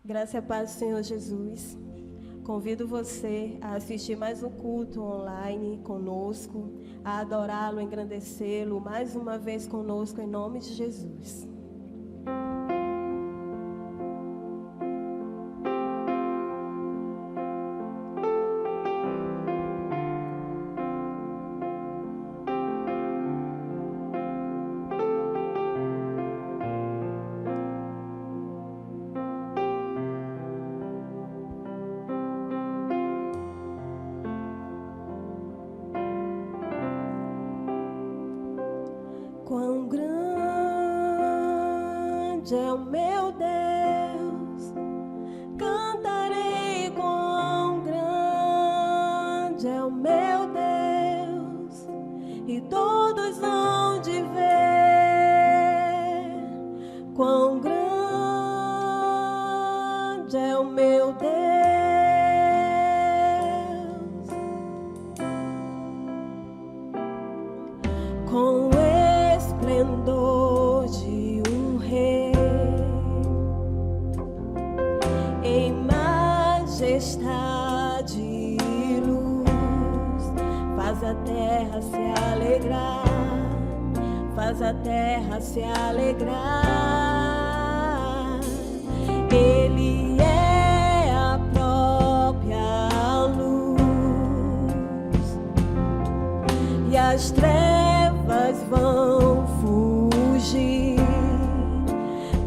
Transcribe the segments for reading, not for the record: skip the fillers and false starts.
Graça e a paz do Senhor Jesus. Convido você a assistir mais um culto online conosco, a adorá-lo, engrandecê-lo mais uma vez conosco, em nome de Jesus. Quão grande é o meu Deus, cantarei quão grande é o meu Deus, e todos hão de ver quão grande é o meu Deus. Com esplendor de um rei, em majestade e luz, faz a terra se alegrar, faz a terra se alegrar. Ele é a própria luz, e as trevas vão fugir,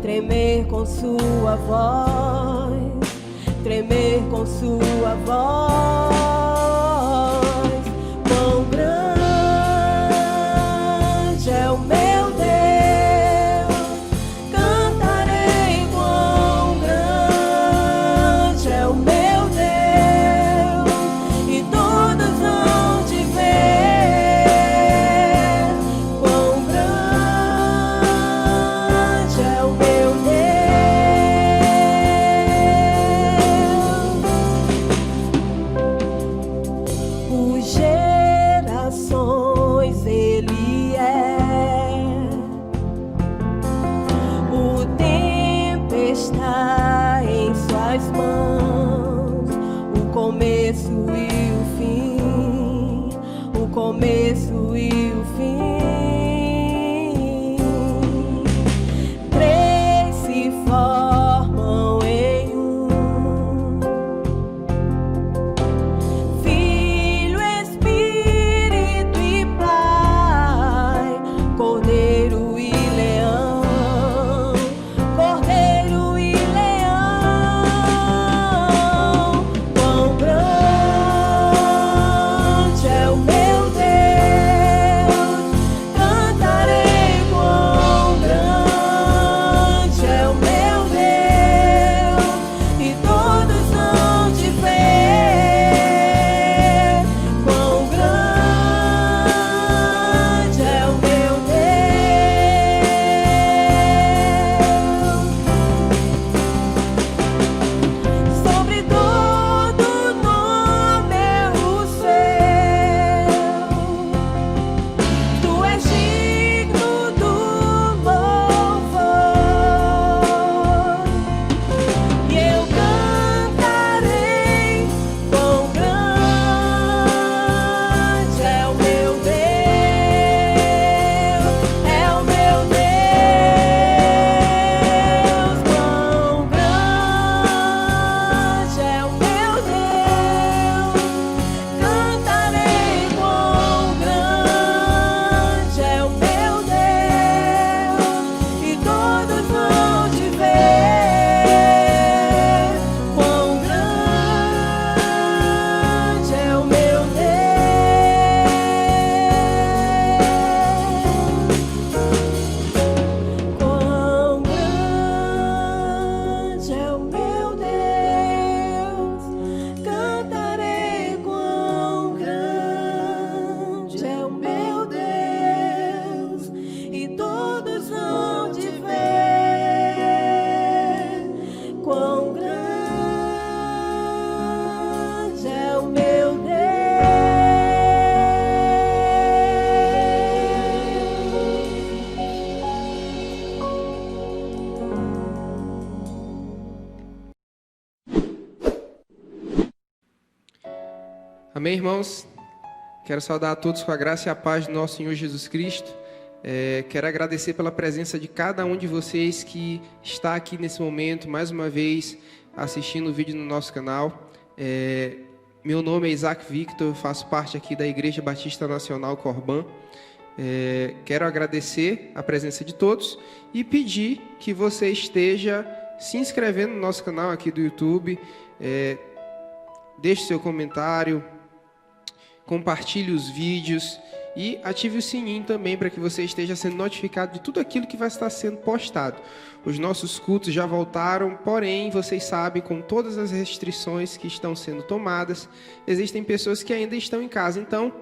tremer com sua voz, tremer com sua voz. Quão grande é o meu Deus, cantarei quão grande é o meu Deus, e todos hão de ver quão grande é o meu Deus. Por gerações Ele é, o tempo está em suas mãos, o começo e o fim, o começo e o fim. Três se formam em um: Filho, Espírito e Pai, Cordeiro e Leão, Cordeiro e Leão. Quão grande é o meu Deus, Amém, irmãos? Quero saudar a todos com a graça e a paz do nosso Senhor Jesus Cristo. Quero agradecer pela presença de cada um de vocês que está aqui nesse momento, mais uma vez, assistindo o vídeo no nosso canal. Meu nome é Isaac Victor, eu faço parte aqui da Igreja Batista Nacional Corbã. Quero agradecer a presença de todos e pedir que você esteja se inscrevendo no nosso canal aqui do YouTube. Deixe seu comentário, compartilhe os vídeos e ative o sininho também para que você esteja sendo notificado de tudo aquilo que vai estar sendo postado. Os nossos cultos já voltaram, porém, vocês sabem, com todas as restrições que estão sendo tomadas, existem pessoas que ainda estão em casa. Então,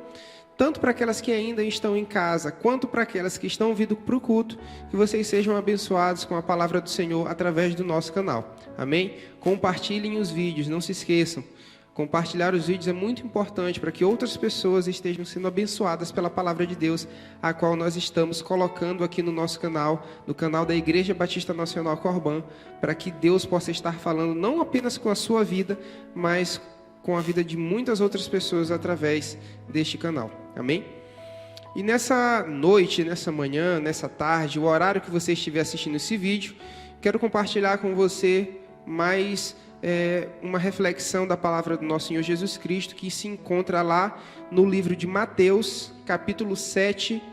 tanto para aquelas que ainda estão em casa, quanto para aquelas que estão vindo para o culto, que vocês sejam abençoados com a palavra do Senhor através do nosso canal. Amém? Compartilhem os vídeos, não se esqueçam. Compartilhar os vídeos é muito importante para que outras pessoas estejam sendo abençoadas pela palavra de Deus, a qual nós estamos colocando aqui no nosso canal, no canal da Igreja Batista Nacional Corbã, para que Deus possa estar falando não apenas com a sua vida, mas com a vida de muitas outras pessoas através deste canal. Amém? E nessa noite, nessa manhã, nessa tarde, o horário que você estiver assistindo esse vídeo, quero compartilhar com você mais uma reflexão da palavra do nosso Senhor Jesus Cristo, que se encontra lá no livro de Mateus, capítulo 7,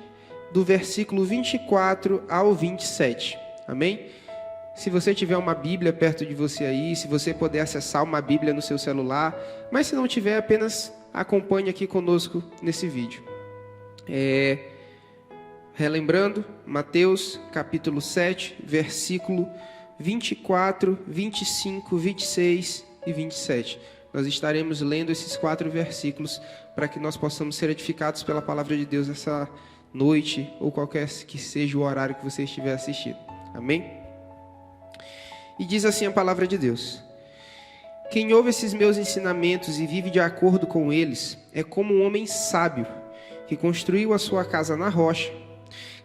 do versículo 24 ao 27. Amém? Se você tiver uma Bíblia perto de você aí, se você puder acessar uma Bíblia no seu celular, mas se não tiver, apenas acompanhe aqui conosco nesse vídeo. Relembrando, Mateus, capítulo 7, versículo 24, 25, 26 e 27. Nós estaremos lendo esses 4 versículos para que nós possamos ser edificados pela palavra de Deus essa noite ou qualquer que seja o horário que você estiver assistindo. Amém? E diz assim a palavra de Deus: quem ouve esses meus ensinamentos e vive de acordo com eles é como um homem sábio que construiu a sua casa na rocha.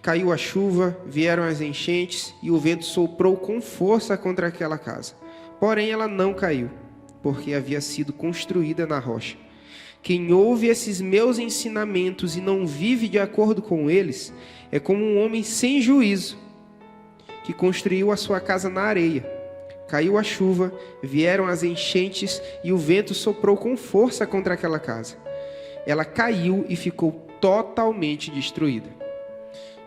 Caiu a chuva, vieram as enchentes e o vento soprou com força contra aquela casa. Porém, ela não caiu, porque havia sido construída na rocha. Quem ouve esses meus ensinamentos e não vive de acordo com eles, é como um homem sem juízo, que construiu a sua casa na areia. Caiu a chuva, vieram as enchentes e o vento soprou com força contra aquela casa. Ela caiu e ficou totalmente destruída.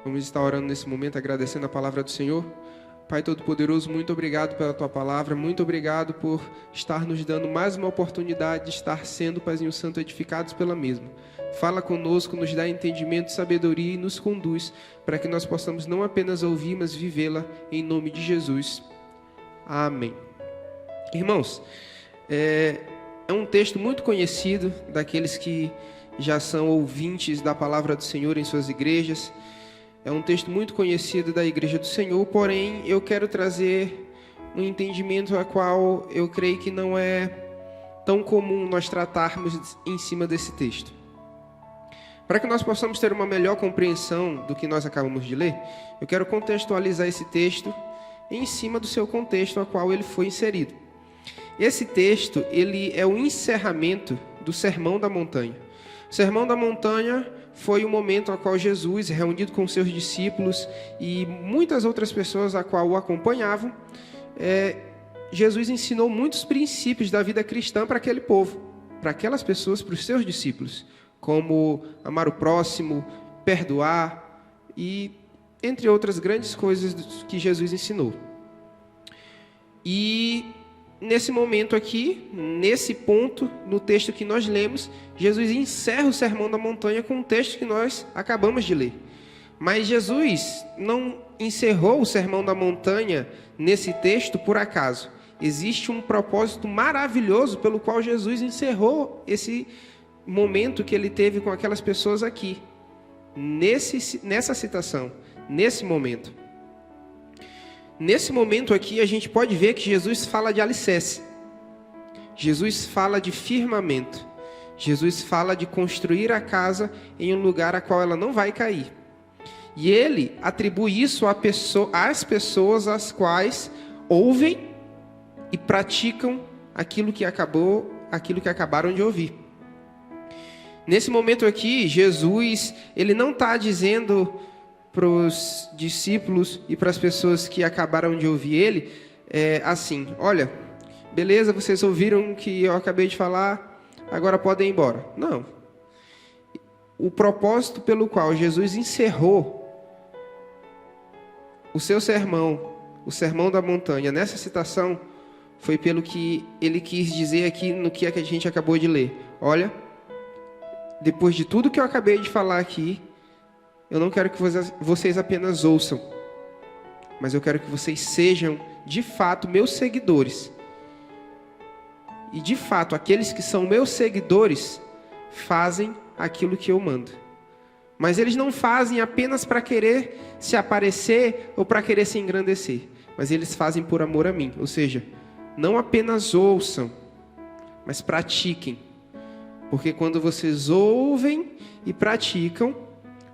Vamos estar orando nesse momento, agradecendo a palavra do Senhor. Pai Todo-Poderoso, muito obrigado pela Tua palavra, muito obrigado por estar nos dando mais uma oportunidade de estar sendo, Paizinho Santo, edificados pela mesma. Fala conosco, nos dá entendimento, sabedoria e nos conduz, para que nós possamos não apenas ouvir, mas vivê-la em nome de Jesus. Amém. Irmãos, é um texto muito conhecido daqueles que já são ouvintes da palavra do Senhor em suas igrejas. É um texto muito conhecido da Igreja do Senhor, porém eu quero trazer um entendimento a qual eu creio que não é tão comum nós tratarmos em cima desse texto. Para que nós possamos ter uma melhor compreensão do que nós acabamos de ler, eu quero contextualizar esse texto em cima do seu contexto a qual ele foi inserido. Esse texto, ele é o encerramento do Sermão da Montanha. O Sermão da Montanha foi o momento ao qual Jesus, reunido com seus discípulos e muitas outras pessoas a qual o acompanhavam, Jesus ensinou muitos princípios da vida cristã para aquele povo, para aquelas pessoas, para os seus discípulos, como amar o próximo, perdoar e entre outras grandes coisas que Jesus ensinou. E nesse momento aqui, nesse ponto, no texto que nós lemos, Jesus encerra o Sermão da Montanha com o texto que nós acabamos de ler. Mas Jesus não encerrou o Sermão da Montanha nesse texto por acaso. Existe um propósito maravilhoso pelo qual Jesus encerrou esse momento que ele teve com aquelas pessoas aqui, nessa citação, nesse momento. Nesse momento aqui, a gente pode ver que Jesus fala de alicerce. Jesus fala de firmamento. Jesus fala de construir a casa em um lugar a qual ela não vai cair. E ele atribui isso às pessoas as quais ouvem e praticam aquilo que acabaram de ouvir. Nesse momento aqui, Jesus, ele não está dizendo para os discípulos e para as pessoas que acabaram de ouvir ele, assim, olha, beleza, vocês ouviram o que eu acabei de falar, agora podem ir embora. Não. O propósito pelo qual Jesus encerrou o seu sermão, o sermão da montanha, nessa citação, foi pelo que ele quis dizer aqui no que a gente acabou de ler. Olha, depois de tudo que eu acabei de falar aqui, eu não quero que vocês apenas ouçam, mas eu quero que vocês sejam, de fato, meus seguidores. E, de fato, aqueles que são meus seguidores fazem aquilo que eu mando. Mas eles não fazem apenas para querer se aparecer ou para querer se engrandecer. Mas eles fazem por amor a mim. Ou seja, não apenas ouçam, mas pratiquem. Porque quando vocês ouvem e praticam,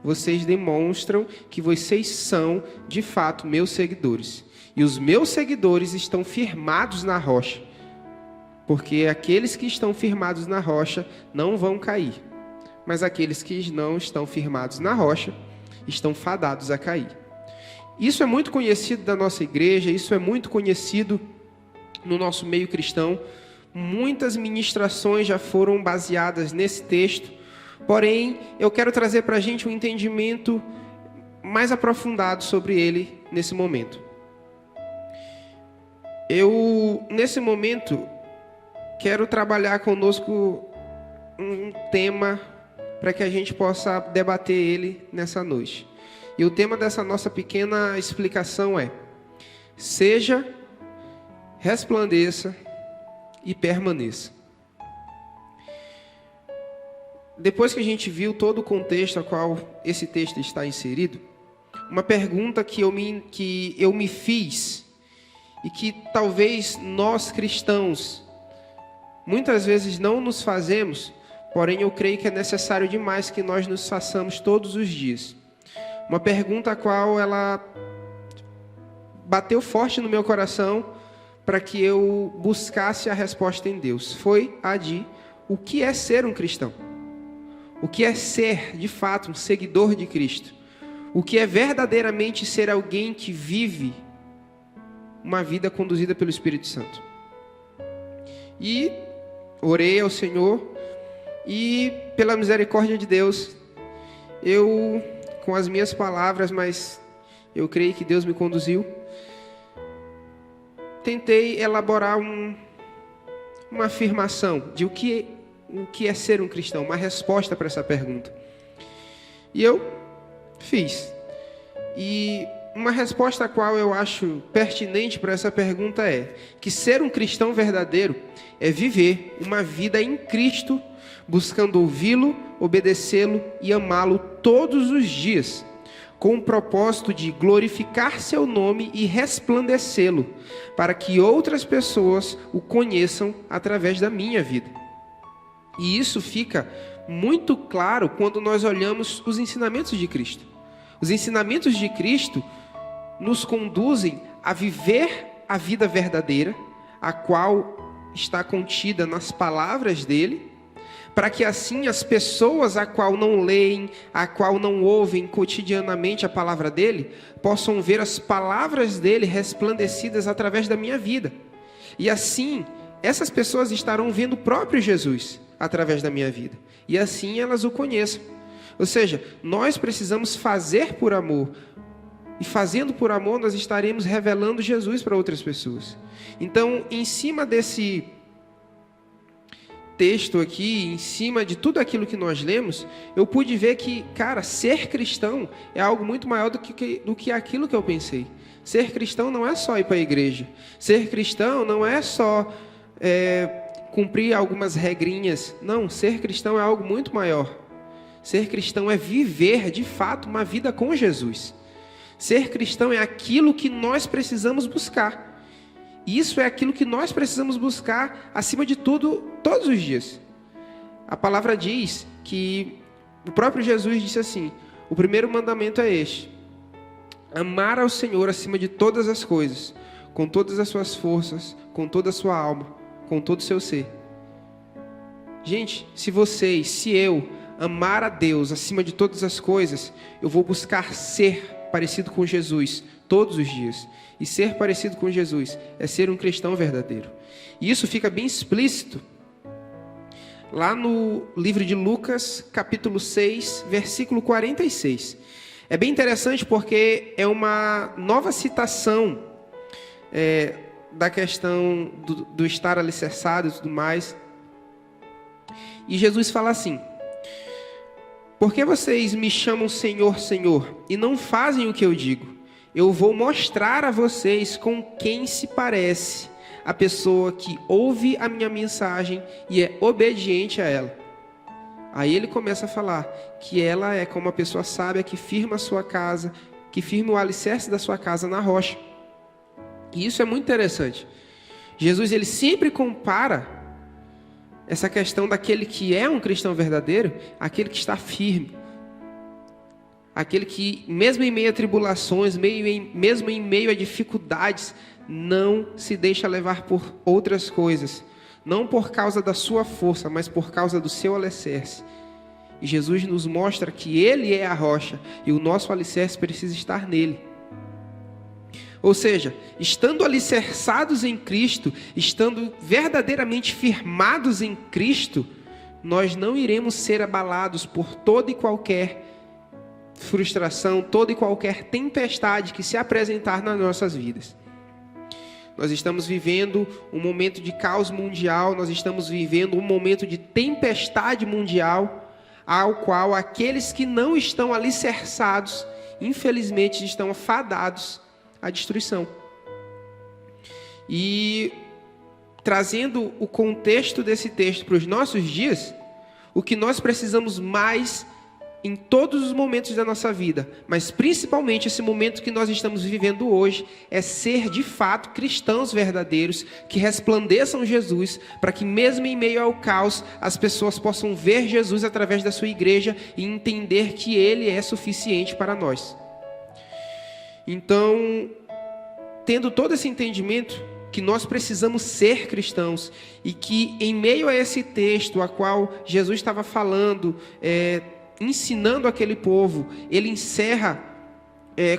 vocês demonstram que vocês são, de fato, meus seguidores. E os meus seguidores estão firmados na rocha. Porque aqueles que estão firmados na rocha não vão cair. Mas aqueles que não estão firmados na rocha estão fadados a cair. Isso é muito conhecido da nossa igreja, isso é muito conhecido no nosso meio cristão. Muitas ministrações já foram baseadas nesse texto. Porém, eu quero trazer para a gente um entendimento mais aprofundado sobre ele nesse momento. Nesse momento, quero trabalhar conosco um tema para que a gente possa debater ele nessa noite. E o tema dessa nossa pequena explicação é: seja, resplandeça e permaneça. Depois que a gente viu todo o contexto a qual esse texto está inserido, uma pergunta que eu me fiz e que talvez nós cristãos muitas vezes não nos fazemos, porém eu creio que é necessário demais que nós nos façamos todos os dias. Uma pergunta a qual ela bateu forte no meu coração para que eu buscasse a resposta em Deus. Foi a de: o que é ser um cristão? O que é ser, de fato, um seguidor de Cristo? O que é verdadeiramente ser alguém que vive uma vida conduzida pelo Espírito Santo? E orei ao Senhor e, pela misericórdia de Deus, eu, com as minhas palavras, mas eu creio que Deus me conduziu, tentei elaborar uma afirmação de o que é ser um cristão, uma resposta para essa pergunta. E eu fiz. E uma resposta a qual eu acho pertinente para essa pergunta é que ser um cristão verdadeiro é viver uma vida em Cristo, buscando ouvi-lo, obedecê-lo e amá-lo todos os dias, com o propósito de glorificar seu nome e resplandecê-lo, para que outras pessoas o conheçam através da minha vida. E isso fica muito claro quando nós olhamos os ensinamentos de Cristo. Os ensinamentos de Cristo nos conduzem a viver a vida verdadeira, a qual está contida nas palavras dele, para que assim as pessoas a qual não leem, a qual não ouvem cotidianamente a palavra dele, possam ver as palavras dele resplandecidas através da minha vida. E assim, essas pessoas estarão vendo o próprio Jesus através da minha vida. E assim elas o conheçam. Ou seja, nós precisamos fazer por amor. E fazendo por amor, nós estaremos revelando Jesus para outras pessoas. Então, em cima desse texto aqui, em cima de tudo aquilo que nós lemos, eu pude ver que, cara, ser cristão é algo muito maior do que aquilo que eu pensei. Ser cristão não é só ir para a igreja. Ser cristão não é só cumprir algumas regrinhas. Não, ser cristão é algo muito maior. Ser cristão é viver, de fato, uma vida com Jesus. Ser cristão é aquilo que nós precisamos buscar. Isso é aquilo que nós precisamos buscar, acima de tudo, todos os dias. A palavra diz que o próprio Jesus disse assim: o primeiro mandamento é este: amar ao Senhor acima de todas as coisas, com todas as suas forças, com toda a sua alma, com todo o seu ser. Gente, se eu amar a Deus acima de todas as coisas, eu vou buscar ser parecido com Jesus todos os dias. E ser parecido com Jesus é ser um cristão verdadeiro. E isso fica bem explícito lá no livro de Lucas, capítulo 6, versículo 46. É bem interessante porque é uma nova citação da questão do estar alicerçado e tudo mais. E Jesus fala assim: por que vocês me chamam Senhor, Senhor, e não fazem o que eu digo? Eu vou mostrar a vocês com quem se parece a pessoa que ouve a minha mensagem e é obediente a ela. Aí ele começa a falar que ela é como a pessoa sábia que firma a sua casa, que firma o alicerce da sua casa na rocha. E isso é muito interessante. Jesus, ele sempre compara essa questão daquele que é um cristão verdadeiro, aquele que está firme. Aquele que, mesmo em meio a tribulações, mesmo em meio a dificuldades, não se deixa levar por outras coisas. Não por causa da sua força, mas por causa do seu alicerce. E Jesus nos mostra que Ele é a rocha e o nosso alicerce precisa estar nele. Ou seja, estando alicerçados em Cristo, estando verdadeiramente firmados em Cristo, nós não iremos ser abalados por toda e qualquer frustração, toda e qualquer tempestade que se apresentar nas nossas vidas. Nós estamos vivendo um momento de caos mundial, nós estamos vivendo um momento de tempestade mundial, ao qual aqueles que não estão alicerçados, infelizmente, estão afadados à destruição. E trazendo o contexto desse texto para os nossos dias, o que nós precisamos mais em todos os momentos da nossa vida, mas principalmente esse momento que nós estamos vivendo hoje, é ser de fato cristãos verdadeiros, que resplandeçam Jesus, para que mesmo em meio ao caos, as pessoas possam ver Jesus através da sua igreja e entender que Ele é suficiente para nós. Então, tendo todo esse entendimento, que nós precisamos ser cristãos, e que em meio a esse texto, a qual Jesus estava falando, ensinando aquele povo, ele encerra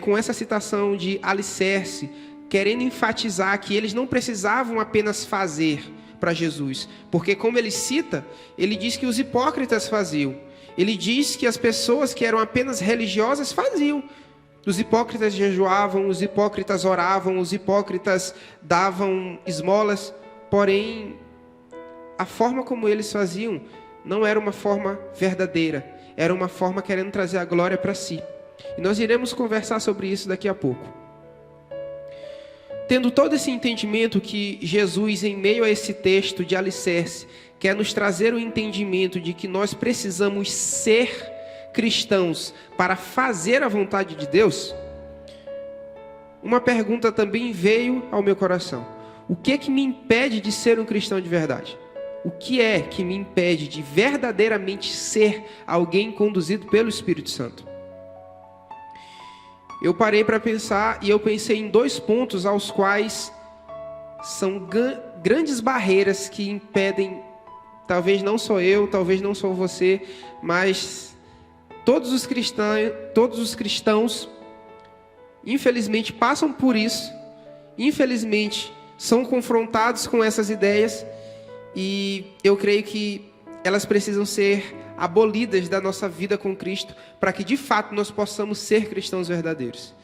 com essa citação de alicerce, querendo enfatizar que eles não precisavam apenas fazer para Jesus, porque como ele cita, ele diz que os hipócritas faziam, ele diz que as pessoas que eram apenas religiosas faziam. Os hipócritas jejuavam, os hipócritas oravam, os hipócritas davam esmolas, porém a forma como eles faziam não era uma forma verdadeira, era uma forma querendo trazer a glória para si. E nós iremos conversar sobre isso daqui a pouco. Tendo todo esse entendimento que Jesus, em meio a esse texto de alicerce, quer nos trazer o entendimento de que nós precisamos ser cristãos para fazer a vontade de Deus, uma pergunta também veio ao meu coração: o que me impede de ser um cristão de verdade? O que é que me impede de verdadeiramente ser alguém conduzido pelo Espírito Santo? Eu parei para pensar e eu pensei em 2 pontos aos quais são grandes barreiras que impedem, talvez não sou eu, talvez não sou você, mas todos os cristãos, infelizmente, passam por isso, infelizmente, são confrontados com essas ideias, e eu creio que elas precisam ser abolidas da nossa vida com Cristo, para que de fato nós possamos ser cristãos verdadeiros.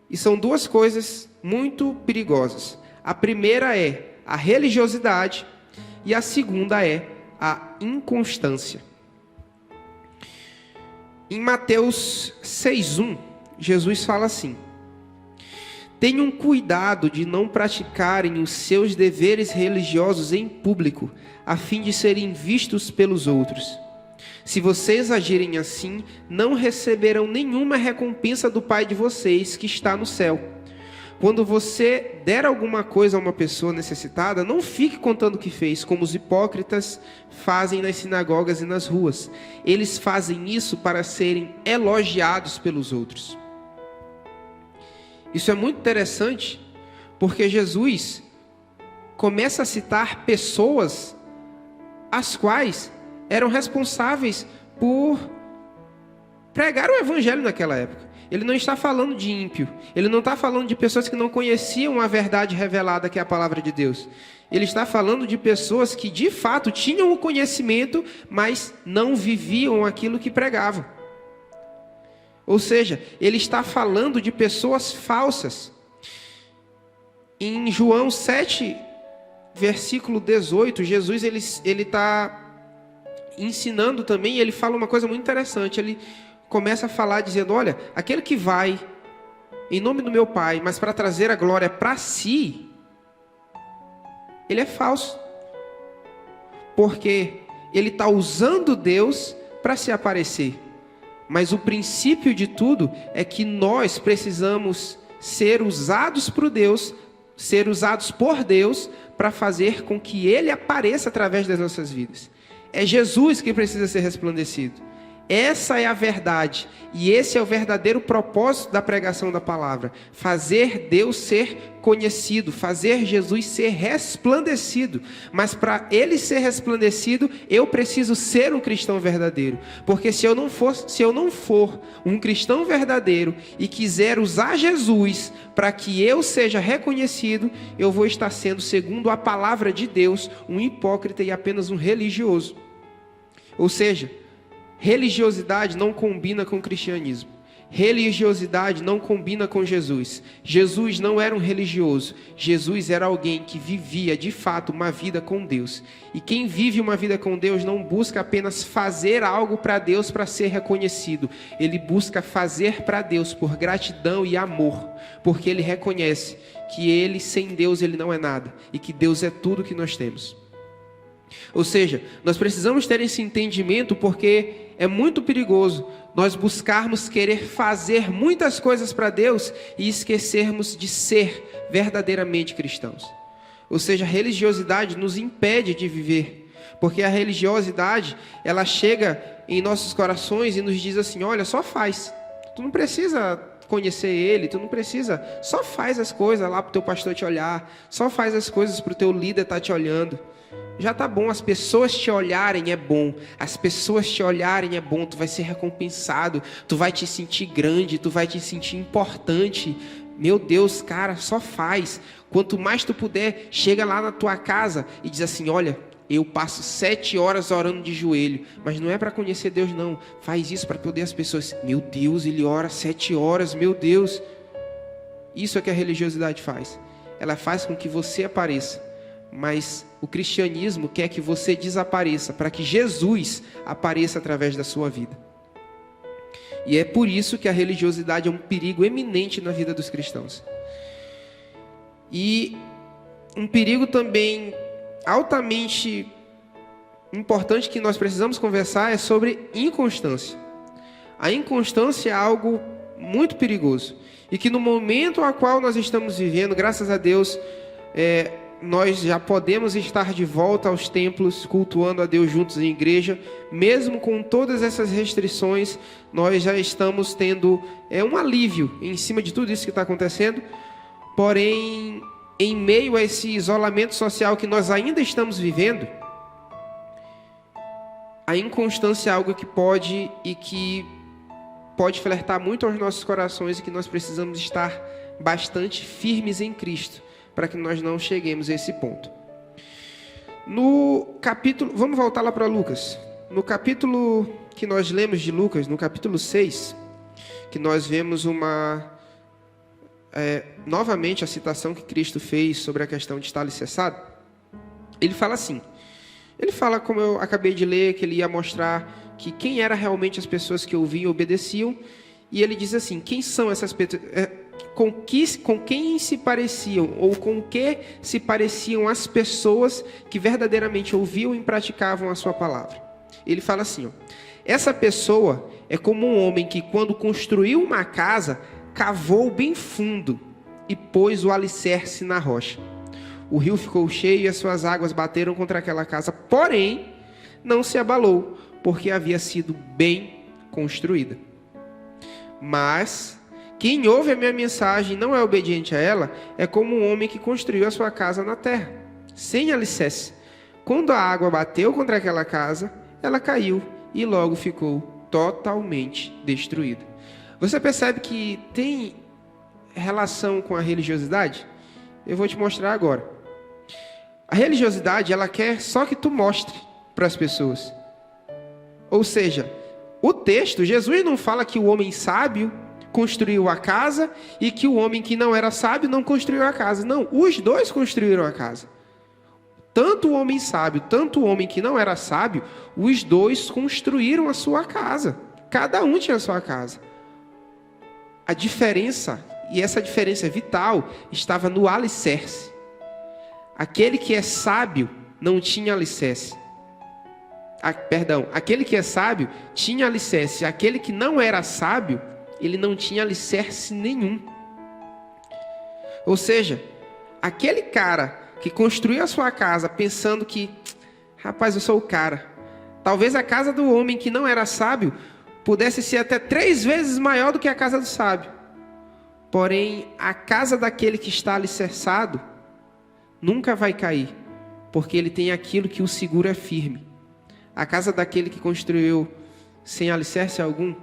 E são 2 coisas muito perigosas. A primeira é a religiosidade e a segunda é a inconstância. Em Mateus 6:1, Jesus fala assim: tenham cuidado de não praticarem os seus deveres religiosos em público, a fim de serem vistos pelos outros. Se vocês agirem assim, não receberão nenhuma recompensa do Pai de vocês que está no céu. Quando você der alguma coisa a uma pessoa necessitada, não fique contando o que fez, como os hipócritas fazem nas sinagogas e nas ruas. Eles fazem isso para serem elogiados pelos outros. Isso é muito interessante, porque Jesus começa a citar pessoas as quais eram responsáveis por pregar o evangelho naquela época. Ele não está falando de ímpio. Ele não está falando de pessoas que não conheciam a verdade revelada, que é a palavra de Deus. Ele está falando de pessoas que, de fato, tinham o conhecimento, mas não viviam aquilo que pregavam. Ou seja, ele está falando de pessoas falsas. Em João 7, versículo 18, Jesus ele está ensinando também, ele fala uma coisa muito interessante. Ele começa a falar dizendo, olha, aquele que vai em nome do meu Pai, mas para trazer a glória para si, ele é falso. Porque ele está usando Deus para se aparecer. Mas o princípio de tudo é que nós precisamos ser usados por Deus para fazer com que Ele apareça através das nossas vidas. É Jesus que precisa ser resplandecido. Essa é a verdade, e esse é o verdadeiro propósito da pregação da palavra. Fazer Deus ser conhecido, fazer Jesus ser resplandecido. Mas para Ele ser resplandecido, eu preciso ser um cristão verdadeiro. Porque se eu não for um cristão verdadeiro e quiser usar Jesus para que eu seja reconhecido, eu vou estar sendo, segundo a palavra de Deus, um hipócrita e apenas um religioso. Ou seja, religiosidade não combina com o cristianismo. Religiosidade não combina com Jesus. Jesus não era um religioso. Jesus era alguém que vivia, de fato, uma vida com Deus. E quem vive uma vida com Deus não busca apenas fazer algo para Deus para ser reconhecido. Ele busca fazer para Deus por gratidão e amor. Porque ele reconhece que ele, sem Deus, ele não é nada. E que Deus é tudo que nós temos. Ou seja, nós precisamos ter esse entendimento, porque é muito perigoso nós buscarmos querer fazer muitas coisas para Deus e esquecermos de ser verdadeiramente cristãos. Ou seja, a religiosidade nos impede de viver, porque a religiosidade, ela chega em nossos corações e nos diz assim, olha, só faz, tu não precisa conhecer Ele, tu não precisa, só faz as coisas lá para o teu pastor te olhar, só faz as coisas para o teu líder estar te olhando. Já tá bom, as pessoas te olharem é bom. As pessoas te olharem é bom. Tu vai ser recompensado. Tu vai te sentir grande. Tu vai te sentir importante. Meu Deus, cara, só faz. Quanto mais tu puder, chega lá na tua casa e diz assim, olha, eu passo 7 horas orando de joelho. Mas não é para conhecer Deus, não. Faz isso para poder as pessoas. Meu Deus, ele ora 7 horas, meu Deus. Isso é que a religiosidade faz. Ela faz com que você apareça. Mas o cristianismo quer que você desapareça, para que Jesus apareça através da sua vida. E é por isso que a religiosidade é um perigo eminente na vida dos cristãos. E um perigo também altamente importante que nós precisamos conversar é sobre inconstância. A inconstância é algo muito perigoso. E que no momento ao qual nós estamos vivendo, graças a Deus, nós já podemos estar de volta aos templos, cultuando a Deus juntos em igreja. Mesmo com todas essas restrições, nós já estamos tendo um alívio em cima de tudo isso que está acontecendo. Porém, em meio a esse isolamento social que nós ainda estamos vivendo, a inconstância é algo que pode flertar muito aos nossos corações, e que nós precisamos estar bastante firmes em Cristo, para que nós não cheguemos a esse ponto. No capítulo, vamos voltar lá para Lucas. No capítulo que nós lemos de Lucas, no capítulo 6, que nós vemos novamente a citação que Cristo fez sobre a questão de estar alicerçado. Ele fala assim, como eu acabei de ler, que ele ia mostrar que quem eram realmente as pessoas que ouviam e obedeciam, e ele diz assim, quem são essas pessoas, com quem se pareciam, ou com que se pareciam as pessoas que verdadeiramente ouviam e praticavam a sua palavra. Ele fala assim, essa pessoa é como um homem que, quando construiu uma casa, cavou bem fundo e pôs o alicerce na rocha. O rio ficou cheio e as suas águas bateram contra aquela casa, porém não se abalou, porque havia sido bem construída. Mas quem ouve a minha mensagem e não é obediente a ela, é como um homem que construiu a sua casa na terra, sem alicerce. Quando a água bateu contra aquela casa, ela caiu, e logo ficou totalmente destruída. Você percebe que tem relação com a religiosidade? Eu vou te mostrar agora. A religiosidade, ela quer só que tu mostre para as pessoas. Ou seja, o texto, Jesus não fala que o homem sábio construiu a casa e que o homem que não era sábio não construiu a casa. Não, os dois construíram a casa. Tanto o homem sábio, tanto o homem que não era sábio, os dois construíram a sua casa. Cada um tinha a sua casa. A diferença, e essa diferença é vital, estava no alicerce. Aquele que é sábio não tinha alicerce. Aquele que é sábio tinha alicerce. Aquele que não era sábio, ele não tinha alicerce nenhum. Ou seja, aquele cara que construiu a sua casa pensando que, rapaz, eu sou o cara. Talvez a casa do homem que não era sábio pudesse ser até 3 vezes maior do que a casa do sábio. Porém, a casa daquele que está alicerçado nunca vai cair, porque ele tem aquilo que o segura firme. A casa daquele que construiu sem alicerce algum,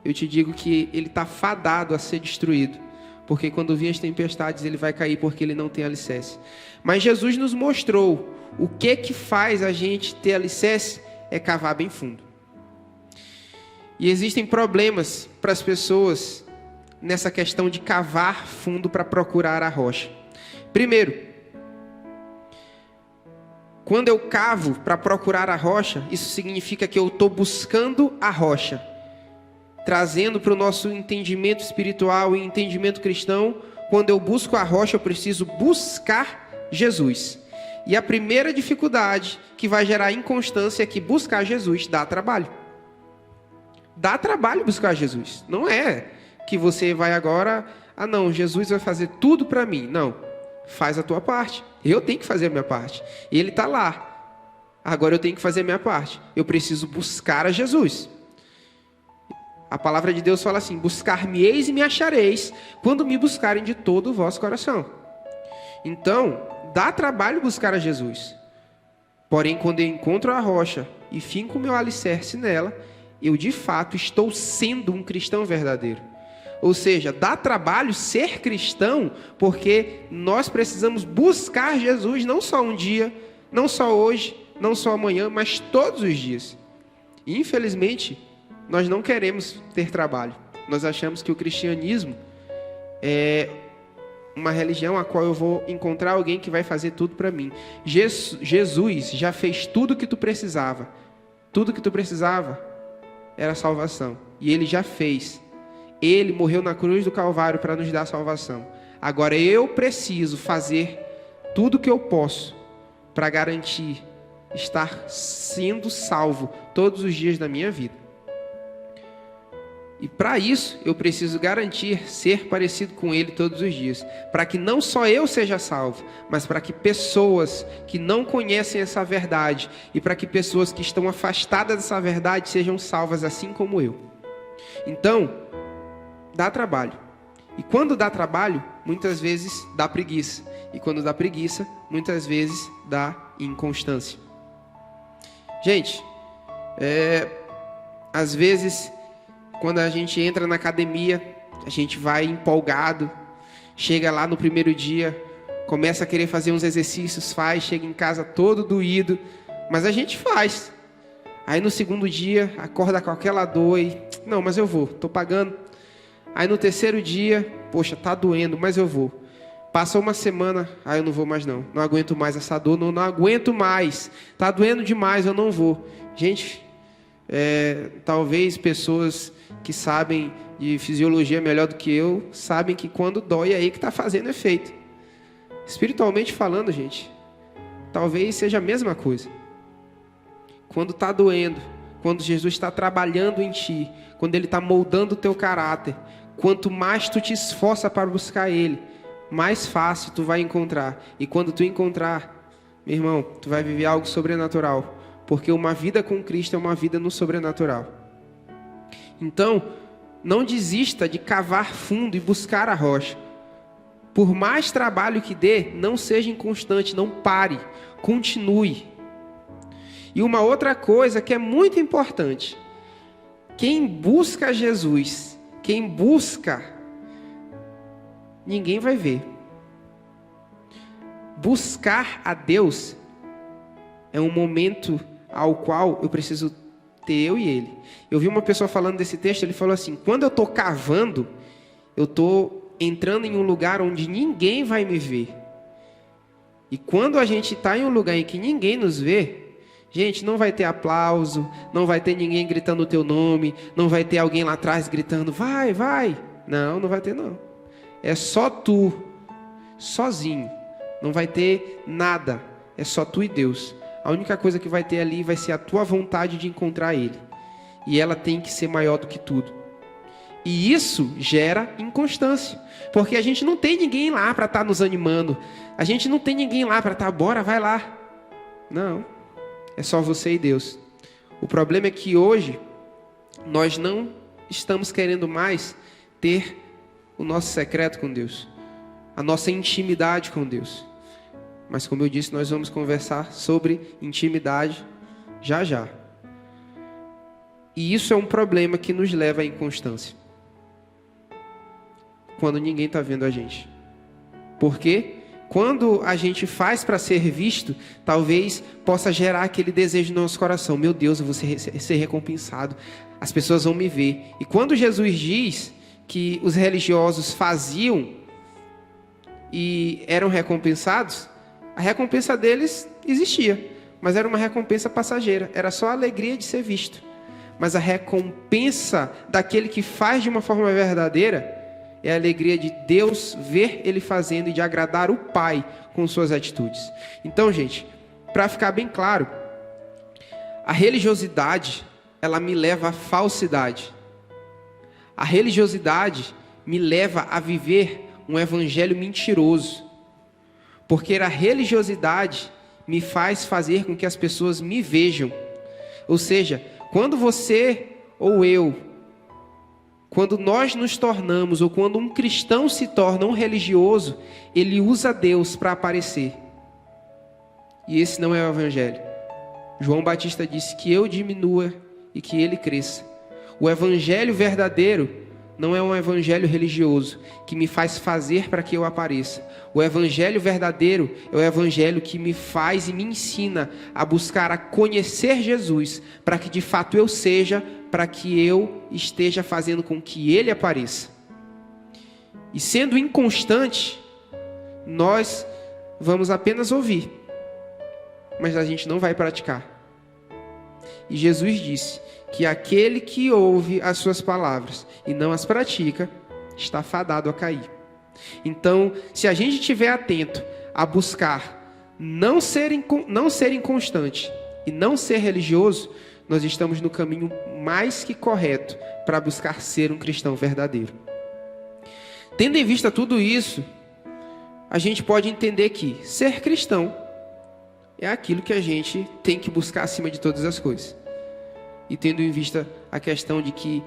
eu te digo que ele está fadado a ser destruído, porque quando vir as tempestades ele vai cair porque ele não tem alicerce. Mas Jesus nos mostrou o que faz a gente ter alicerce é cavar bem fundo. E existem problemas para as pessoas nessa questão de cavar fundo para procurar a rocha. Primeiro, quando eu cavo para procurar a rocha, isso significa que eu estou buscando a rocha. Trazendo para o nosso entendimento espiritual e entendimento cristão, quando eu busco a rocha, eu preciso buscar Jesus. E a primeira dificuldade que vai gerar inconstância é que buscar Jesus dá trabalho. Dá trabalho buscar Jesus. Não é que você vai agora, não, Jesus vai fazer tudo para mim. Não. Faz a tua parte. Eu tenho que fazer a minha parte. Ele está lá. Agora eu tenho que fazer a minha parte. Eu preciso buscar a Jesus. A palavra de Deus fala assim: buscar-me-eis e me achareis, quando me buscarem de todo o vosso coração. Então, dá trabalho buscar a Jesus. Porém, quando eu encontro a rocha e finco o meu alicerce nela, eu de fato estou sendo um cristão verdadeiro. Ou seja, dá trabalho ser cristão, porque nós precisamos buscar Jesus não só um dia, não só hoje, não só amanhã, mas todos os dias. E, infelizmente, nós não queremos ter trabalho. Nós achamos que o cristianismo é uma religião a qual eu vou encontrar alguém que vai fazer tudo para mim. Jesus já fez tudo o que tu precisava. Tudo que tu precisava era salvação. E Ele já fez. Ele morreu na cruz do Calvário para nos dar salvação. Agora eu preciso fazer tudo o que eu posso para garantir estar sendo salvo todos os dias da minha vida. E para isso eu preciso garantir ser parecido com Ele todos os dias, para que não só eu seja salvo, mas para que pessoas que não conhecem essa verdade e para que pessoas que estão afastadas dessa verdade sejam salvas assim como eu. Então, dá trabalho. E quando dá trabalho, muitas vezes dá preguiça. E quando dá preguiça, muitas vezes dá inconstância. Gente, às vezes, quando a gente entra na academia, a gente vai empolgado, chega lá no primeiro dia, começa a querer fazer uns exercícios, chega em casa todo doído, mas a gente faz. Aí no segundo dia, acorda com aquela dor e, não, mas eu vou, estou pagando. Aí no terceiro dia, poxa, tá doendo, mas eu vou. Passou uma semana, eu não vou mais não. Não aguento mais essa dor, não aguento mais. Tá doendo demais, eu não vou. Gente, talvez pessoas que sabem de fisiologia melhor do que eu, sabem que quando dói é aí que está fazendo efeito. Espiritualmente falando, gente, talvez seja a mesma coisa. Quando está doendo, quando Jesus está trabalhando em ti, quando Ele está moldando o teu caráter, quanto mais tu te esforça para buscar Ele, mais fácil tu vai encontrar. E quando tu encontrar, meu irmão, tu vai viver algo sobrenatural. Porque uma vida com Cristo é uma vida no sobrenatural. Então, não desista de cavar fundo e buscar a rocha. Por mais trabalho que dê, não seja inconstante, não pare, continue. E uma outra coisa que é muito importante: quem busca Jesus, quem busca, ninguém vai ver. Buscar a Deus é um momento ao qual eu preciso ter eu e Ele. Eu vi uma pessoa falando desse texto, ele falou assim: quando eu estou cavando, eu estou entrando em um lugar onde ninguém vai me ver. E quando a gente está em um lugar em que ninguém nos vê, gente, não vai ter aplauso, não vai ter ninguém gritando o teu nome, não vai ter alguém lá atrás gritando, vai, vai. Não, não vai ter não. É só tu, sozinho. Não vai ter nada, é só tu e Deus. A única coisa que vai ter ali vai ser a tua vontade de encontrar Ele. E ela tem que ser maior do que tudo. E isso gera inconstância. Porque a gente não tem ninguém lá para estar nos animando. A gente não tem ninguém lá para estar, bora, vai lá. Não, é só você e Deus. O problema é que hoje nós não estamos querendo mais ter o nosso secreto com Deus. A nossa intimidade com Deus. Mas como eu disse, nós vamos conversar sobre intimidade já já. E isso é um problema que nos leva à inconstância. Quando ninguém está vendo a gente. Porque quando a gente faz para ser visto, talvez possa gerar aquele desejo no nosso coração. Meu Deus, eu vou ser recompensado. As pessoas vão me ver. E quando Jesus diz que os religiosos faziam e eram recompensados, a recompensa deles existia, mas era uma recompensa passageira, era só a alegria de ser visto. Mas a recompensa daquele que faz de uma forma verdadeira é a alegria de Deus ver ele fazendo e de agradar o Pai com suas atitudes. Então, gente, para ficar bem claro, a religiosidade, ela me leva à falsidade. A religiosidade me leva a viver um evangelho mentiroso. Porque a religiosidade me faz fazer com que as pessoas me vejam. Ou seja, quando você ou eu, quando nós nos tornamos, ou quando um cristão se torna um religioso, ele usa Deus para aparecer. E esse não é o evangelho. João Batista disse que eu diminua e que ele cresça. O evangelho verdadeiro não é um evangelho religioso que me faz fazer para que eu apareça. O evangelho verdadeiro é o evangelho que me faz e me ensina a buscar a conhecer Jesus, para que de fato eu seja, para que eu esteja fazendo com que Ele apareça. E sendo inconstante, nós vamos apenas ouvir, mas a gente não vai praticar. E Jesus disse que aquele que ouve as suas palavras e não as pratica, está fadado a cair. Então, se a gente estiver atento a buscar não ser inconstante e não ser religioso, nós estamos no caminho mais que correto para buscar ser um cristão verdadeiro. Tendo em vista tudo isso, a gente pode entender que ser cristão é aquilo que a gente tem que buscar acima de todas as coisas. E tendo em vista a questão de que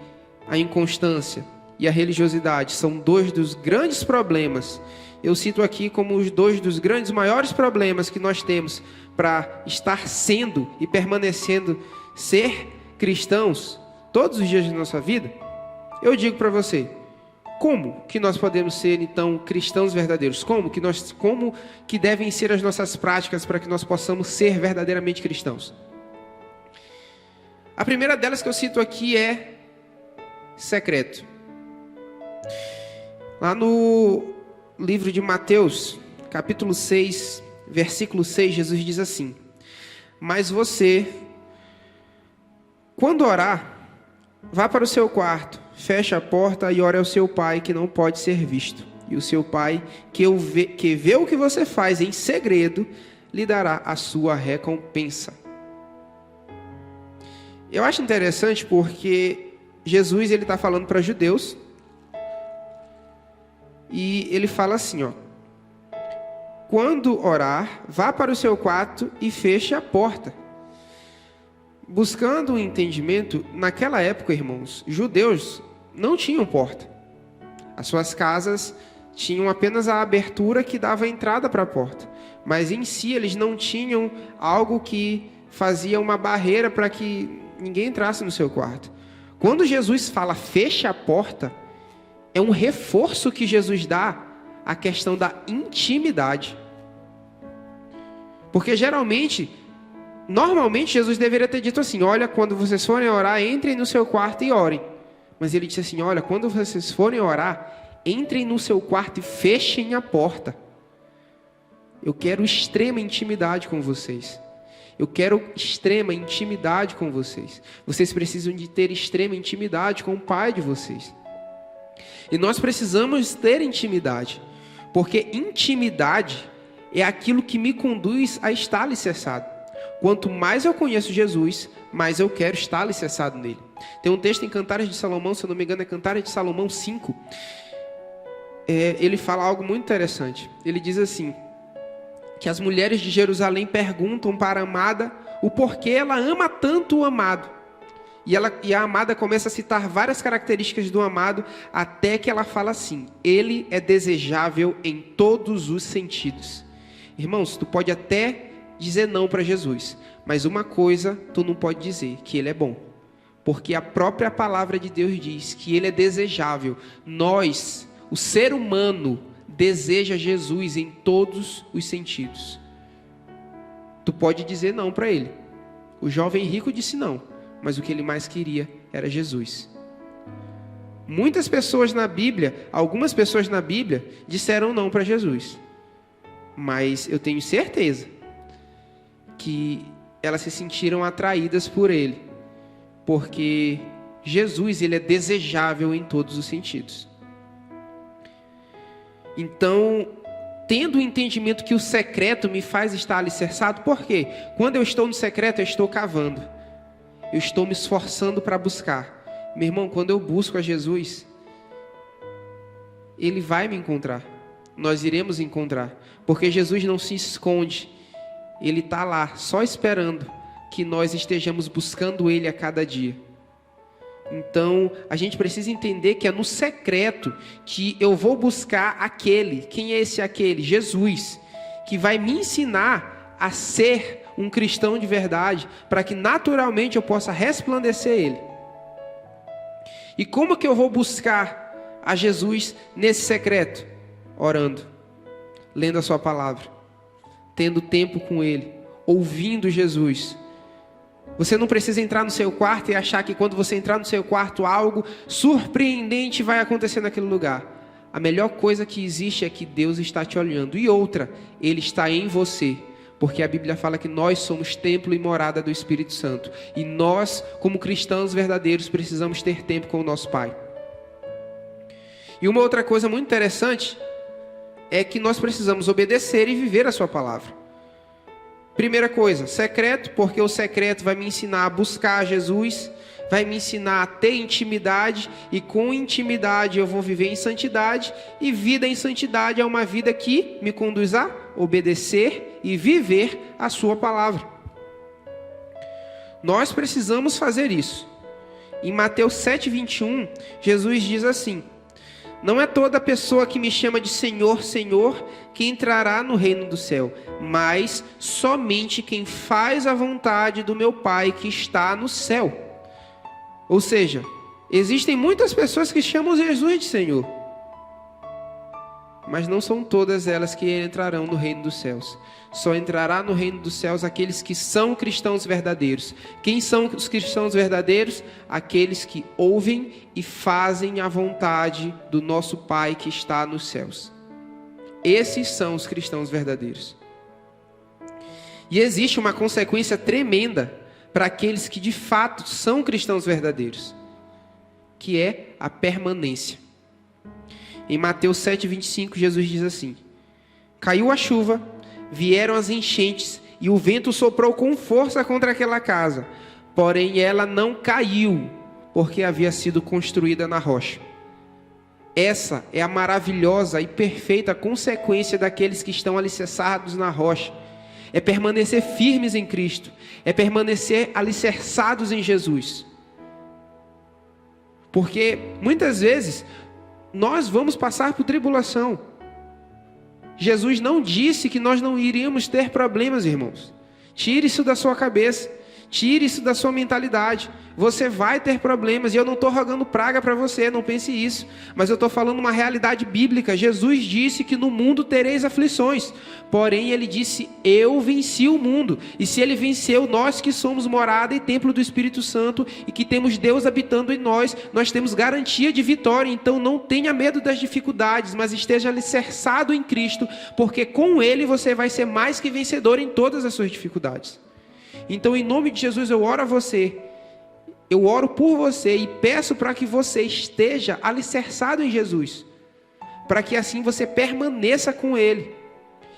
a inconstância e a religiosidade são dois dos grandes problemas, eu cito aqui como os dois dos grandes, maiores problemas que nós temos para estar sendo e permanecendo ser cristãos todos os dias de nossa vida. Eu digo para você, como que nós podemos ser então cristãos verdadeiros? Como que devem ser as nossas práticas para que nós possamos ser verdadeiramente cristãos? A primeira delas que eu cito aqui é secreto. Lá no livro de Mateus, capítulo 6, versículo 6, Jesus diz assim: mas você, quando orar, vá para o seu quarto, feche a porta e ore ao seu pai que não pode ser visto. E o seu pai, que vê o que você faz em segredo, lhe dará a sua recompensa. Eu acho interessante porque Jesus ele está falando para judeus. E ele fala assim, ó: quando orar, vá para o seu quarto e feche a porta. Buscando um entendimento, naquela época, irmãos, judeus não tinham porta. As suas casas tinham apenas a abertura que dava a entrada para a porta. Mas em si eles não tinham algo que fazia uma barreira para que ninguém entrasse no seu quarto. Quando Jesus fala feche a porta, é um reforço que Jesus dá à questão da intimidade. Porque normalmente Jesus deveria ter dito assim: olha, quando vocês forem orar, entrem no seu quarto e orem. Mas ele disse assim: olha, quando vocês forem orar, entrem no seu quarto e fechem a porta. Eu quero extrema intimidade com vocês. Eu quero extrema intimidade com vocês. Vocês precisam de ter extrema intimidade com o Pai de vocês. E nós precisamos ter intimidade, porque intimidade é aquilo que me conduz a estar alicerçado. Quanto mais eu conheço Jesus, mais eu quero estar alicerçado nele. Tem um texto em Cantares de Salomão, se eu não me engano é Cantares de Salomão 5. Ele fala algo muito interessante. Ele diz assim, que as mulheres de Jerusalém perguntam para a amada o porquê ela ama tanto o amado. E a amada começa a citar várias características do amado, até que ela fala assim: ele é desejável em todos os sentidos. Irmãos, tu pode até dizer não para Jesus, mas uma coisa tu não pode dizer, que ele é bom. Porque a própria palavra de Deus diz que ele é desejável. Nós, o ser humano, deseja Jesus em todos os sentidos. Tu pode dizer não para ele. O jovem rico disse não, mas o que ele mais queria era Jesus. Muitas pessoas na Bíblia, algumas pessoas na Bíblia, disseram não para Jesus. Mas eu tenho certeza que elas se sentiram atraídas por ele, porque Jesus, ele é desejável em todos os sentidos. Então, tendo o entendimento que o secreto me faz estar alicerçado, por quê? Quando eu estou no secreto, eu estou cavando. Eu estou me esforçando para buscar. Meu irmão, quando eu busco a Jesus, ele vai me encontrar. Nós iremos encontrar. Porque Jesus não se esconde. Ele está lá, só esperando que nós estejamos buscando ele a cada dia. Então, a gente precisa entender que é no secreto que eu vou buscar aquele. Quem é esse aquele? Jesus, que vai me ensinar a ser um cristão de verdade, para que naturalmente eu possa resplandecer ele. E como que eu vou buscar a Jesus nesse secreto? Orando, lendo a sua palavra, tendo tempo com ele, ouvindo Jesus. Você não precisa entrar no seu quarto e achar que quando você entrar no seu quarto algo surpreendente vai acontecer naquele lugar. A melhor coisa que existe é que Deus está te olhando. E outra, ele está em você. Porque a Bíblia fala que nós somos templo e morada do Espírito Santo. E nós, como cristãos verdadeiros, precisamos ter tempo com o nosso Pai. E uma outra coisa muito interessante é que nós precisamos obedecer e viver a sua palavra. Primeira coisa, secreto, porque o secreto vai me ensinar a buscar Jesus, vai me ensinar a ter intimidade, e com intimidade eu vou viver em santidade, e vida em santidade é uma vida que me conduz a obedecer e viver a sua palavra. Nós precisamos fazer isso. Em Mateus 7:21, Jesus diz assim: não é toda pessoa que me chama de Senhor, Senhor, que entrará no reino do céu, mas somente quem faz a vontade do meu Pai que está no céu. Ou seja, existem muitas pessoas que chamam Jesus de Senhor, mas não são todas elas que entrarão no reino dos céus. Só entrará no reino dos céus aqueles que são cristãos verdadeiros. Quem são os cristãos verdadeiros? Aqueles que ouvem e fazem a vontade do nosso Pai que está nos céus. Esses são os cristãos verdadeiros. E existe uma consequência tremenda para aqueles que de fato são cristãos verdadeiros, que é a permanência. Em Mateus 7:25, Jesus diz assim: caiu a chuva, vieram as enchentes, e o vento soprou com força contra aquela casa. Porém, ela não caiu, porque havia sido construída na rocha. Essa é a maravilhosa e perfeita consequência daqueles que estão alicerçados na rocha. É permanecer firmes em Cristo. É permanecer alicerçados em Jesus. Porque, muitas vezes, nós vamos passar por tribulação. Jesus não disse que nós não iríamos ter problemas, irmãos. Tire isso da sua cabeça. Tire isso da sua mentalidade. Você vai ter problemas, e eu não estou rogando praga para você, não pense isso. Mas eu estou falando uma realidade bíblica. Jesus disse que no mundo tereis aflições. Porém, Ele disse, eu venci o mundo. E se Ele venceu, nós que somos morada e templo do Espírito Santo, e que temos Deus habitando em nós, nós temos garantia de vitória. Então não tenha medo das dificuldades, mas esteja alicerçado em Cristo, porque com Ele você vai ser mais que vencedor em todas as suas dificuldades. Então, em nome de Jesus, eu oro a você, eu oro por você e peço para que você esteja alicerçado em Jesus, para que assim você permaneça com Ele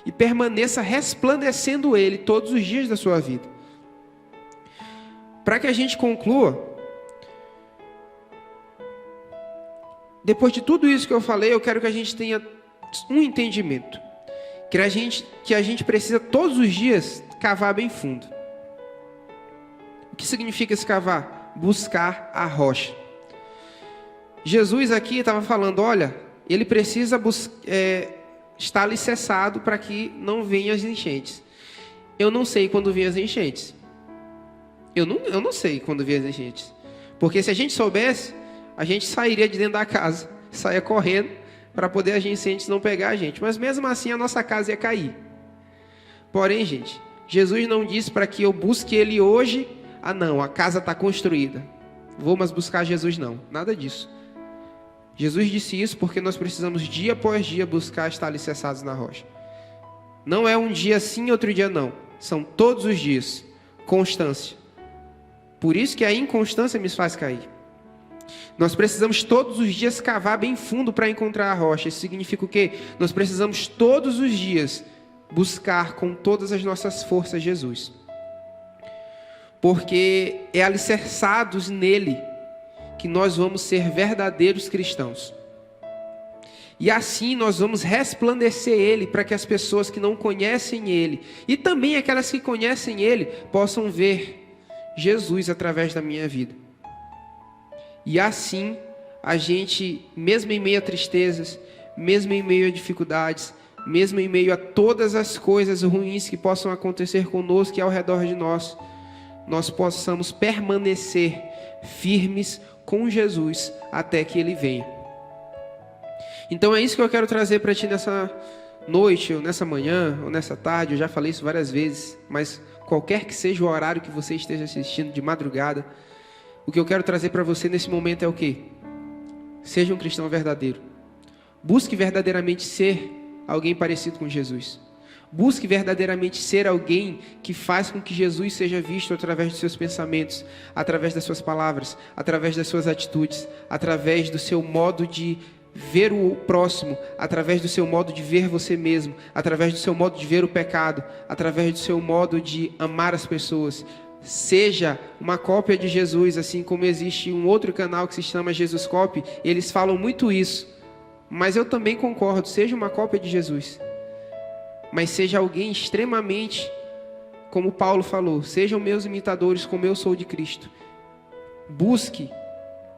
e permaneça resplandecendo Ele todos os dias da sua vida. Para que a gente conclua, depois de tudo isso que eu falei, eu quero que a gente tenha um entendimento, que a gente precisa todos os dias cavar bem fundo. O que significa escavar? Buscar a rocha. Jesus aqui estava falando, olha, ele precisa estar alicerçado para que não venham as enchentes. Eu não sei quando vêm as enchentes. Eu não sei quando vêm as enchentes. Porque se a gente soubesse, a gente sairia de dentro da casa, saia correndo para poder as enchentes não pegar a gente. Mas mesmo assim a nossa casa ia cair. Porém, gente, Jesus não disse para que eu busque Ele hoje. Ah não, a casa está construída, vou mais buscar Jesus não, nada disso. Jesus disse isso porque nós precisamos dia após dia buscar estar alicerçados na rocha. Não é um dia sim, outro dia não, são todos os dias, constância. Por isso que a inconstância me faz cair. Nós precisamos todos os dias cavar bem fundo para encontrar a rocha. Isso significa o quê? Nós precisamos todos os dias buscar com todas as nossas forças Jesus. Porque é alicerçados nele que nós vamos ser verdadeiros cristãos. E assim nós vamos resplandecer Ele para que as pessoas que não conhecem Ele, e também aquelas que conhecem Ele, possam ver Jesus através da minha vida. E assim a gente, mesmo em meio a tristezas, mesmo em meio a dificuldades, mesmo em meio a todas as coisas ruins que possam acontecer conosco e ao redor de nós possamos permanecer firmes com Jesus até que Ele venha. Então é isso que eu quero trazer para ti nessa noite, ou nessa manhã, ou nessa tarde. Eu já falei isso várias vezes, mas qualquer que seja o horário que você esteja assistindo de madrugada, o que eu quero trazer para você nesse momento é o quê? Seja um cristão verdadeiro. Busque verdadeiramente ser alguém parecido com Jesus. Busque verdadeiramente ser alguém que faz com que Jesus seja visto através dos seus pensamentos, através das suas palavras, através das suas atitudes, através do seu modo de ver o próximo, através do seu modo de ver você mesmo, através do seu modo de ver o pecado, através do seu modo de amar as pessoas. Seja uma cópia de Jesus, assim como existe um outro canal que se chama Jesus Copy, eles falam muito isso, mas eu também concordo, seja uma cópia de Jesus. Mas seja alguém extremamente, como Paulo falou, sejam meus imitadores como eu sou de Cristo. Busque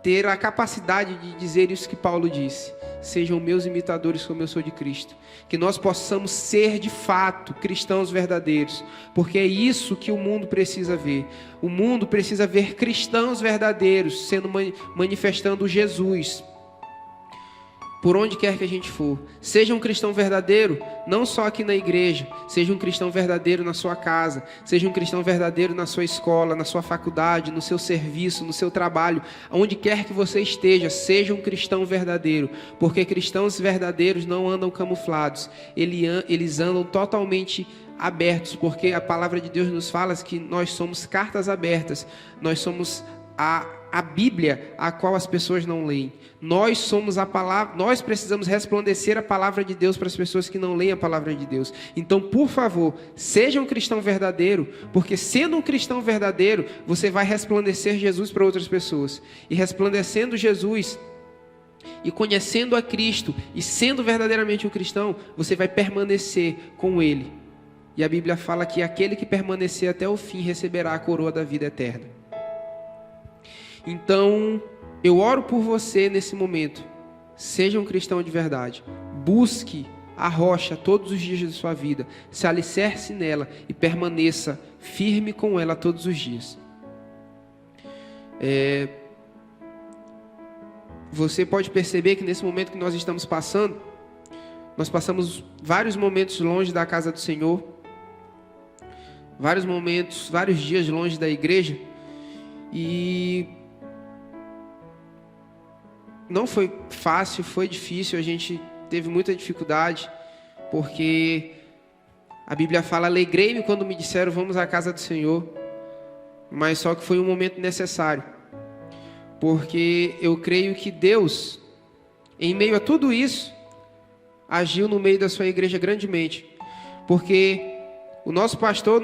ter a capacidade de dizer isso que Paulo disse. Sejam meus imitadores como eu sou de Cristo. Que nós possamos ser de fato cristãos verdadeiros. Porque é isso que o mundo precisa ver. O mundo precisa ver cristãos verdadeiros sendo manifestando Jesus. Por onde quer que a gente for, seja um cristão verdadeiro, não só aqui na igreja, seja um cristão verdadeiro na sua casa, seja um cristão verdadeiro na sua escola, na sua faculdade, no seu serviço, no seu trabalho, onde quer que você esteja, seja um cristão verdadeiro, porque cristãos verdadeiros não andam camuflados, eles andam totalmente abertos, porque a palavra de Deus nos fala que nós somos cartas abertas, nós somos a Bíblia, a qual as pessoas não leem. Nós somos a palavra, nós precisamos resplandecer a palavra de Deus para as pessoas que não leem a palavra de Deus. Então, por favor, seja um cristão verdadeiro, porque sendo um cristão verdadeiro, você vai resplandecer Jesus para outras pessoas. E resplandecendo Jesus, e conhecendo a Cristo, e sendo verdadeiramente um cristão, você vai permanecer com Ele. E a Bíblia fala que aquele que permanecer até o fim receberá a coroa da vida eterna. Então, eu oro por você nesse momento. Seja um cristão de verdade. Busque a rocha todos os dias da sua vida. Se alicerce nela e permaneça firme com ela todos os dias. Você pode perceber que nesse momento que nós estamos passando, nós passamos vários momentos longe da casa do Senhor, vários dias longe da igreja, e não foi fácil, foi difícil, a gente teve muita dificuldade, porque a Bíblia fala: alegrei-me quando me disseram vamos à casa do Senhor, mas só que foi um momento necessário, porque eu creio que Deus, em meio a tudo isso, agiu no meio da sua igreja grandemente, porque o nosso pastor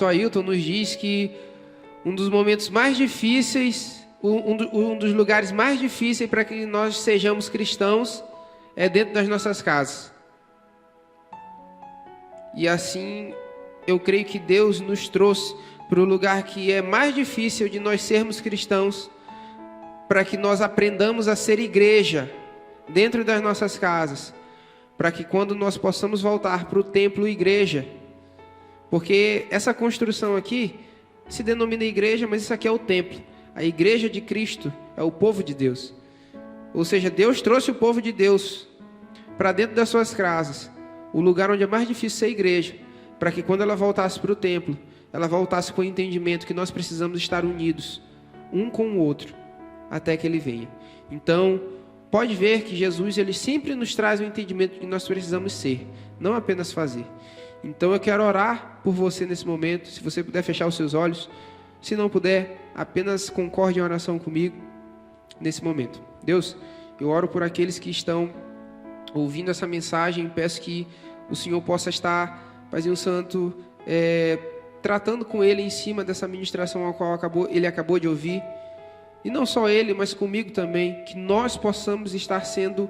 Ailton nos diz que um dos momentos mais difíceis, um dos lugares mais difíceis para que nós sejamos cristãos é dentro das nossas casas. E assim, eu creio que Deus nos trouxe para o lugar que é mais difícil de nós sermos cristãos, para que nós aprendamos a ser igreja dentro das nossas casas, para que quando nós possamos voltar para o templo igreja, porque essa construção aqui se denomina igreja, mas isso aqui é o templo. A igreja de Cristo é o povo de Deus. Ou seja, Deus trouxe o povo de Deus para dentro das suas casas, o lugar onde é mais difícil ser igreja, para que quando ela voltasse para o templo, ela voltasse com o entendimento que nós precisamos estar unidos, um com o outro, até que Ele venha. Então, pode ver que Jesus, Ele sempre nos traz o entendimento de que nós precisamos ser, não apenas fazer. Então eu quero orar por você nesse momento. Se você puder fechar os seus olhos, se não puder, apenas concorde em oração comigo nesse momento. Deus, eu oro por aqueles que estão ouvindo essa mensagem, peço que o Senhor possa estar, Paizinho Santo, tratando com ele em cima dessa ministração a qual ele acabou de ouvir. E não só ele, mas comigo também, que nós possamos estar sendo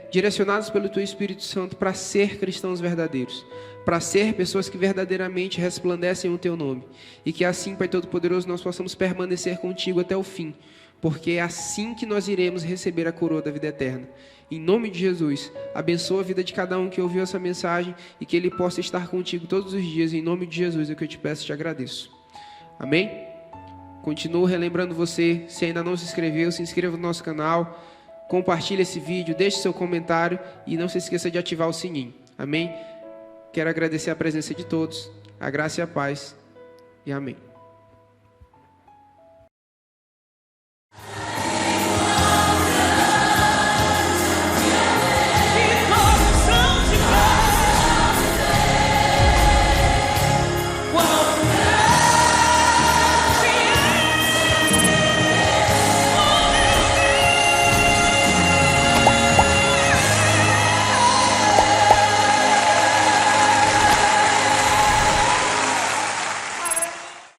direcionados pelo Teu Espírito Santo para ser cristãos verdadeiros, para ser pessoas que verdadeiramente resplandecem o Teu nome. E que assim, Pai Todo-Poderoso, nós possamos permanecer contigo até o fim, porque é assim que nós iremos receber a coroa da vida eterna. Em nome de Jesus, abençoa a vida de cada um que ouviu essa mensagem e que ele possa estar contigo todos os dias. Em nome de Jesus é o que eu te peço e te agradeço. Amém? Continuo relembrando você, se ainda não se inscreveu, se inscreva no nosso canal, compartilhe esse vídeo, deixe seu comentário e não se esqueça de ativar o sininho. Amém? Quero agradecer a presença de todos, a graça e a paz, e amém.